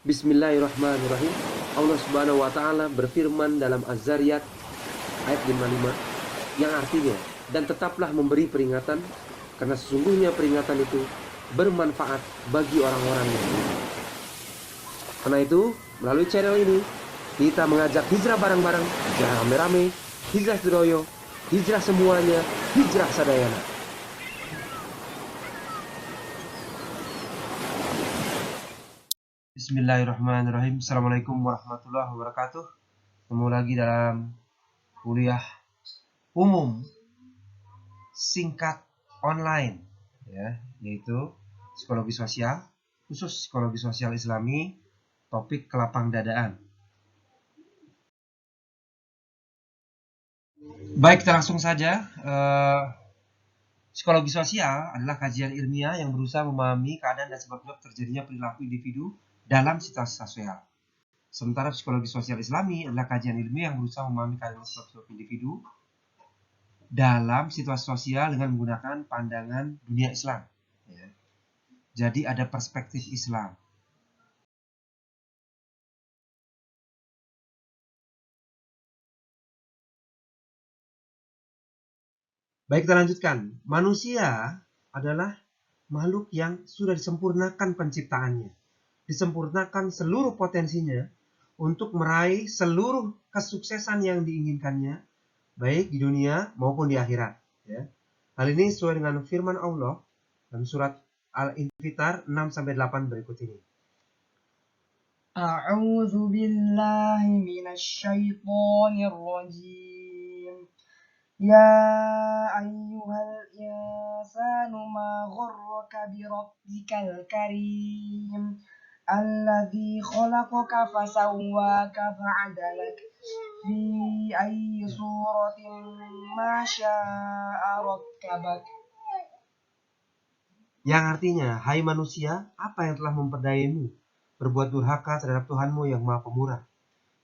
Bismillahirrahmanirrahim. Allah Subhanahu wa taala berfirman dalam Az-Zariyat ayat 55 yang artinya, dan tetaplah memberi peringatan karena sesungguhnya peringatan itu bermanfaat bagi orang-orang yang beriman. Karena itu, melalui channel ini kita mengajak hijrah bareng-bareng, hijrah rame-rame, hijrah sedoyo, hijrah semuanya, hijrah sadayana. Bismillahirrahmanirrahim. Assalamualaikum warahmatullahi wabarakatuh. Ketemu lagi dalam kuliah umum singkat online, ya, yaitu psikologi sosial, khusus psikologi sosial Islami, topik kelapang dadaan. Baik, kita langsung saja. Psikologi sosial adalah kajian ilmiah yang berusaha memahami keadaan dan sebab-sebab terjadinya perilaku individu dalam situasi sosial. Sementara psikologi sosial Islami adalah kajian ilmiah yang berusaha memahami keadaan dan sebab-sebab individu dalam situasi sosial dengan menggunakan pandangan dunia Islam. Ya. Jadi ada perspektif Islam. Baik, kita lanjutkan. Manusia adalah makhluk yang sudah disempurnakan penciptaannya. Disempurnakan seluruh potensinya untuk meraih seluruh kesuksesan yang diinginkannya, baik di dunia maupun di akhirat. Ya. Hal ini sesuai dengan firman Allah dalam surat Al-Infitar 6-8 berikut ini. A'udzu billahi minasyaitonir rajim. Ya ayyuhal insanu ma gharraka bi rabbikal karim alladzi khalaqaka fasawwaka fa'adalak fi ayyi suratin ma syaa rakkabak. Yang artinya, hai manusia, apa yang telah memperdayaimu berbuat durhaka terhadap Tuhanmu yang Maha Pemurah,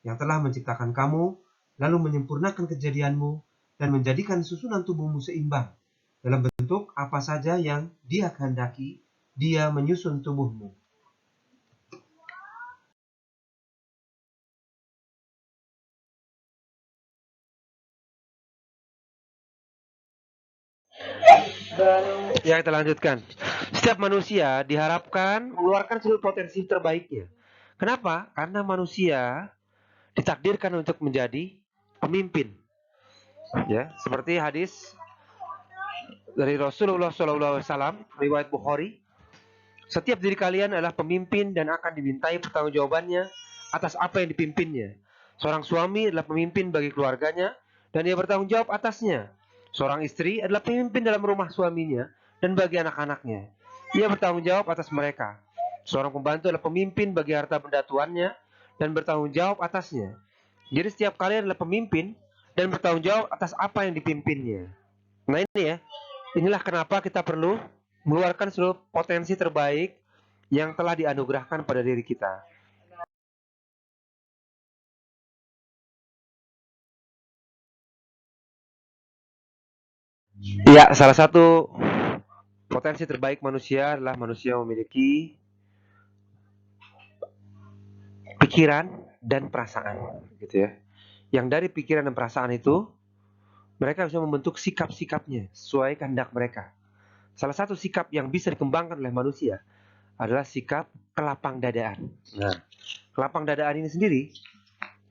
yang telah menciptakan kamu, lalu menyempurnakan kejadianmu, dan menjadikan susunan tubuhmu seimbang. Dalam bentuk apa saja yang Dia kehendaki, Dia menyusun tubuhmu. Ya, kita lanjutkan. Setiap manusia diharapkan mengeluarkan seluruh potensi terbaiknya. Kenapa? Karena manusia ditakdirkan untuk menjadi pemimpin. Ya, seperti hadis dari Rasulullah SAW, riwayat Bukhari. Setiap diri kalian adalah pemimpin dan akan dimintai pertanggungjawabannya atas apa yang dipimpinnya. Seorang suami adalah pemimpin bagi keluarganya dan ia bertanggung jawab atasnya. Seorang istri adalah pemimpin dalam rumah suaminya dan bagi anak-anaknya. Ia bertanggung jawab atas mereka. Seorang pembantu adalah pemimpin bagi harta benda tuannya dan bertanggung jawab atasnya. Jadi setiap kalian adalah pemimpin dan bertanggung jawab atas apa yang dipimpinnya. Nah ini ya, inilah kenapa kita perlu mengeluarkan seluruh potensi terbaik yang telah dianugerahkan pada diri kita. Ya, salah satu potensi terbaik manusia adalah manusia memiliki pikiran dan perasaan, gitu ya. Yang dari pikiran dan perasaan itu, mereka bisa membentuk sikap-sikapnya sesuai kehendak mereka. Salah satu sikap yang bisa dikembangkan oleh manusia adalah sikap kelapang dadaan. Nah, kelapang dadaan ini sendiri,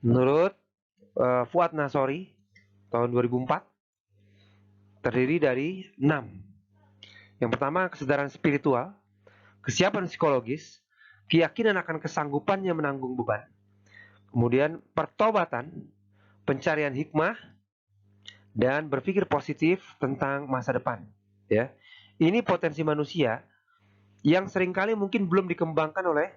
menurut Fuad Nasori tahun 2004, terdiri dari 6. Yang pertama, kesadaran spiritual, kesiapan psikologis, keyakinan akan kesanggupannya menanggung beban, kemudian pertobatan, pencarian hikmah, dan berpikir positif tentang masa depan. Ya, ini potensi manusia yang seringkali mungkin belum dikembangkan oleh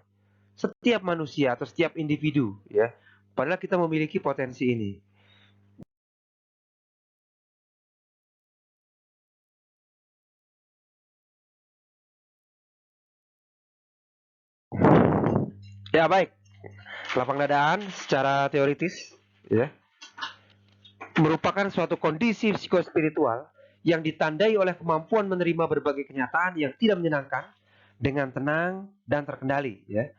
setiap manusia atau setiap individu. Ya, padahal kita memiliki potensi ini. Ya baik, lapang dadaan secara teoritis, ya, merupakan suatu kondisi psikospiritual yang ditandai oleh kemampuan menerima berbagai kenyataan yang tidak menyenangkan dengan tenang dan terkendali. Ya.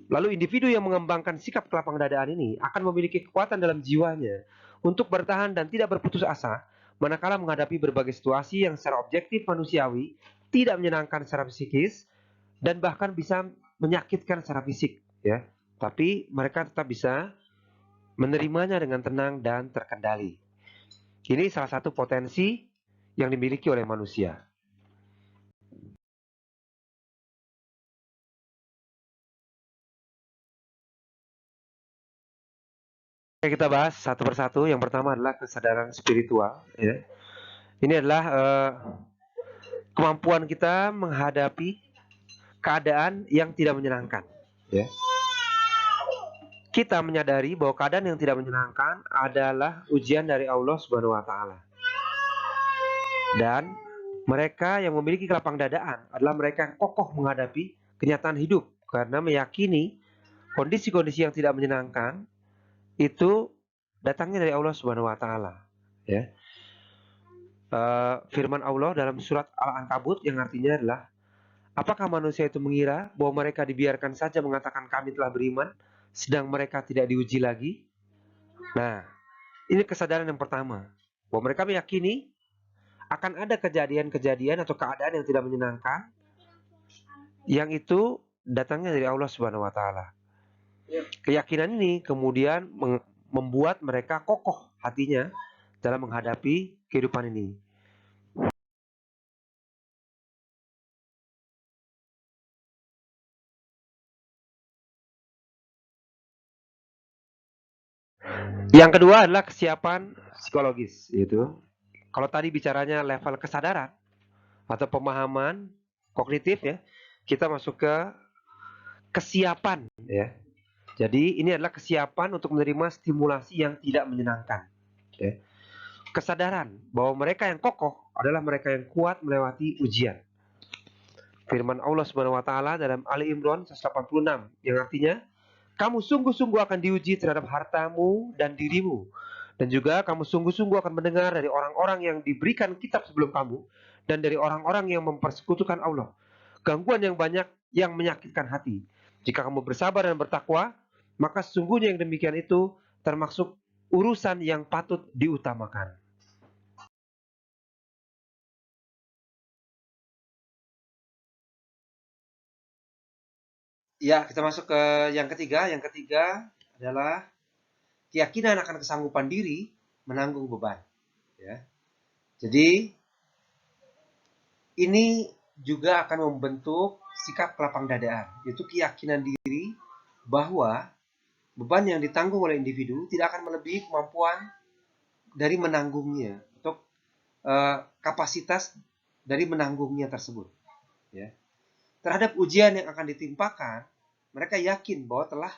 Lalu individu yang mengembangkan sikap kelapang dadaan ini akan memiliki kekuatan dalam jiwanya untuk bertahan dan tidak berputus asa manakala menghadapi berbagai situasi yang secara objektif manusiawi tidak menyenangkan secara psikis dan bahkan bisa menyakitkan secara fisik, ya. Tapi mereka tetap bisa menerimanya dengan tenang dan terkendali. Ini salah satu potensi yang dimiliki oleh manusia. Oke, kita bahas satu persatu. Yang pertama adalah kesadaran spiritual, ya. Ini adalah kemampuan kita menghadapi keadaan yang tidak menyenangkan, ya. Kita menyadari bahwa keadaan yang tidak menyenangkan adalah ujian dari Allah Subhanahu wa taala. Dan mereka yang memiliki kelapang dadaan adalah mereka yang kokoh menghadapi kenyataan hidup karena meyakini kondisi-kondisi yang tidak menyenangkan itu datangnya dari Allah Subhanahu wa taala, ya. Firman Allah dalam surat Al-Ankabut yang artinya adalah, apakah manusia itu mengira bahwa mereka dibiarkan saja mengatakan kami telah beriman sedang mereka tidak diuji lagi? Nah, ini kesadaran yang pertama, bahwa mereka meyakini akan ada kejadian-kejadian atau keadaan yang tidak menyenangkan yang itu datangnya dari Allah Subhanahu wa taala. Keyakinan ini kemudian membuat mereka kokoh hatinya dalam menghadapi kehidupan ini. Yang kedua adalah kesiapan psikologis, yaitu kalau tadi bicaranya level kesadaran atau pemahaman kognitif, ya, kita masuk ke kesiapan, ya. Jadi ini adalah kesiapan untuk menerima stimulasi yang tidak menyenangkan, ya. Kesadaran bahwa mereka yang kokoh adalah mereka yang kuat melewati ujian. Firman Allah Subhanahu wa taala dalam Ali Imran 186 yang artinya, kamu sungguh-sungguh akan diuji terhadap hartamu dan dirimu, dan juga kamu sungguh-sungguh akan mendengar dari orang-orang yang diberikan kitab sebelum kamu dan dari orang-orang yang mempersekutukan Allah gangguan yang banyak yang menyakitkan hati. Jika kamu bersabar dan bertakwa, maka sesungguhnya yang demikian itu termasuk urusan yang patut diutamakan. Ya, kita masuk ke yang ketiga. Yang ketiga adalah keyakinan akan kesanggupan diri menanggung beban, ya. Jadi ini juga akan membentuk sikap kelapang dadaan, yaitu keyakinan diri bahwa beban yang ditanggung oleh individu tidak akan melebihi kemampuan dari menanggungnya atau kapasitas dari menanggungnya tersebut, ya. Terhadap ujian yang akan ditimpakan, mereka yakin bahwa telah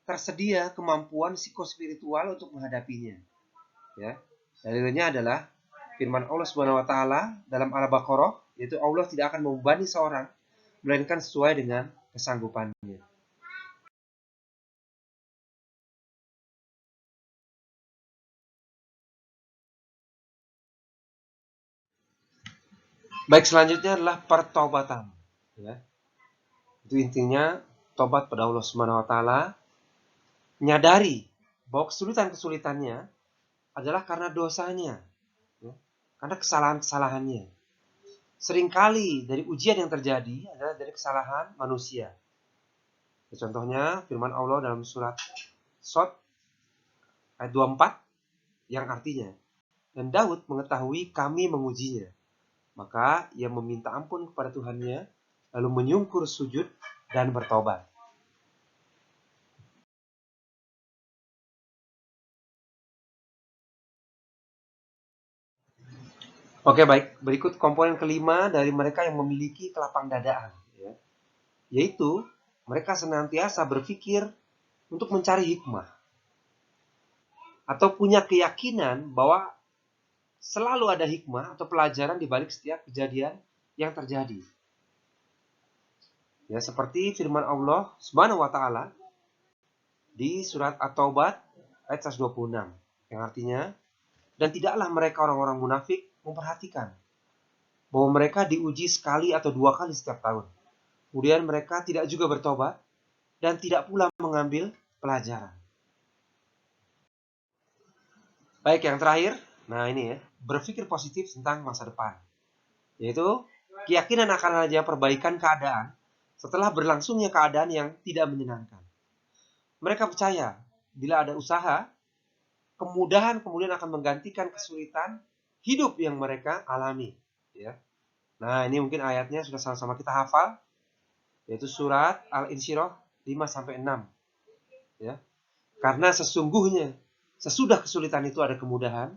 tersedia kemampuan psikospiritual untuk menghadapinya, ya. Dalilnya adalah firman Allah Subhanahu wa taala dalam Al-Baqarah, yaitu Allah tidak akan membebani seorang melainkan sesuai dengan kesanggupannya. Baik, selanjutnya adalah pertobatan, ya. Itu intinya tobat pada Allah Subhanahu wa taala, menyadari bahwa kesulitan-kesulitannya adalah karena dosanya, ya, karena kesalahan-kesalahannya. Seringkali dari ujian yang terjadi adalah dari kesalahan manusia. Contohnya firman Allah dalam surat Shad ayat 24 yang artinya, dan Daud mengetahui kami mengujinya, maka ia meminta ampun kepada Tuhannya, lalu menyungkur sujud dan bertobat. Oke, baik. Berikut komponen kelima dari mereka yang memiliki kelapang dadaan, ya. Yaitu mereka senantiasa berpikir untuk mencari hikmah atau punya keyakinan bahwa selalu ada hikmah atau pelajaran di balik setiap kejadian yang terjadi. Ya, seperti firman Allah Subhanahu wa taala di surat At-Taubah ayat 126 yang artinya, dan tidaklah mereka orang-orang munafik memperhatikan bahwa mereka diuji sekali atau dua kali setiap tahun. Kemudian mereka tidak juga bertobat dan tidak pula mengambil pelajaran. Baik, yang terakhir, nah ini ya, berpikir positif tentang masa depan. Yaitu keyakinan akan adanya perbaikan keadaan setelah berlangsungnya keadaan yang tidak menyenangkan. Mereka percaya bila ada usaha, kemudahan kemudian akan menggantikan kesulitan hidup yang mereka alami. Ya. Nah, ini mungkin ayatnya sudah sama-sama kita hafal, yaitu surat Al-Insyirah 5-6. Ya. Karena sesungguhnya sesudah kesulitan itu ada kemudahan,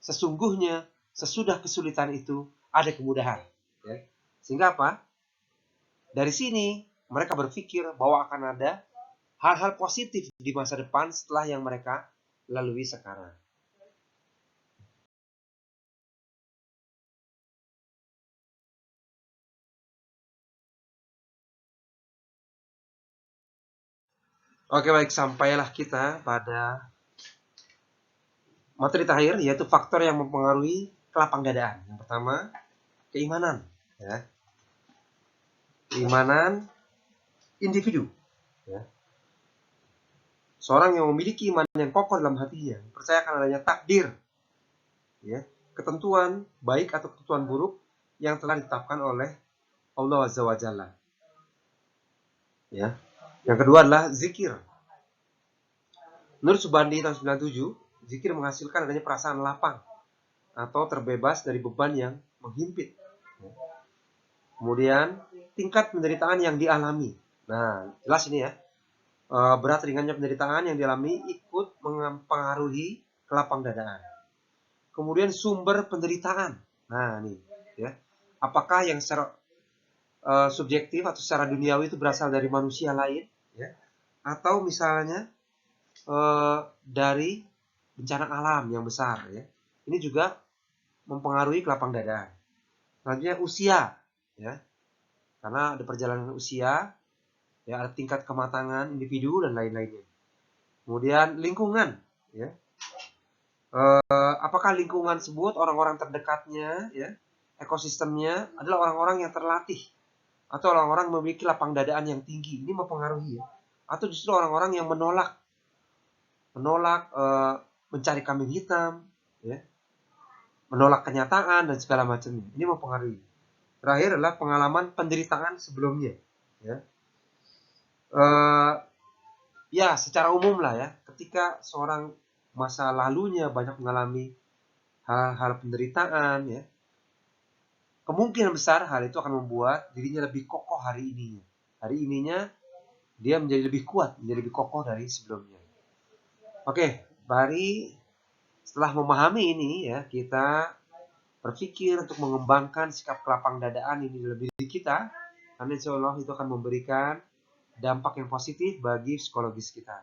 sesungguhnya sesudah kesulitan itu ada kemudahan. Ya. Sehingga apa? Dari sini mereka berpikir bahwa akan ada hal-hal positif di masa depan setelah yang mereka lalui sekarang. Oke, baik, sampailah kita pada materi terakhir, yaitu faktor yang mempengaruhi kelapang dadaan. Yang pertama, keimanan. Ya. Keimanan individu. Ya. Seorang yang memiliki iman yang kokoh dalam hatinya, percaya akan adanya takdir, ya, ketentuan baik atau ketentuan buruk yang telah ditetapkan oleh Allah Azza wa Jalla. Ya. Yang kedua adalah zikir. Menurut Subandi tahun 97, zikir menghasilkan adanya perasaan lapang atau terbebas dari beban yang menghimpit. Kemudian tingkat penderitaan yang dialami. Nah, jelas ini ya. Berat ringannya penderitaan yang dialami ikut mempengaruhi kelapang dadaan. Kemudian sumber penderitaan. Nah, ini ya. Apakah yang secara subjektif atau secara duniawi itu berasal dari manusia lain, ya? Atau misalnya dari bencana alam yang besar, ya. Ini juga mempengaruhi kelapang dada. Selanjutnya usia, ya. Karena ada perjalanan usia, ya, ada tingkat kematangan individu dan lain-lainnya. Kemudian lingkungan, ya. Apakah lingkungan tersebut orang-orang terdekatnya, ya, ekosistemnya adalah orang-orang yang terlatih atau orang-orang memiliki lapang dadaan yang tinggi, ini mempengaruhi, ya. Atau justru orang-orang yang menolak mencari kambing hitam, ya, menolak kenyataan dan segala macamnya. Ini mempengaruhi. Terakhir adalah pengalaman penderitaan sebelumnya. Ya, ya secara umum lah ya, ketika seorang masa lalunya banyak mengalami hal-hal penderitaan, ya, kemungkinan besar hal itu akan membuat dirinya lebih kokoh hari ininya. Hari ininya dia menjadi lebih kuat, menjadi lebih kokoh dari sebelumnya. Oke, mari setelah memahami ini ya, kita berpikir untuk mengembangkan sikap kelapang dadaan ini dalam diri kita, karena insya Allah itu akan memberikan dampak yang positif bagi psikologis kita.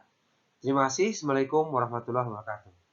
Terima kasih. Assalamualaikum warahmatullahi wabarakatuh.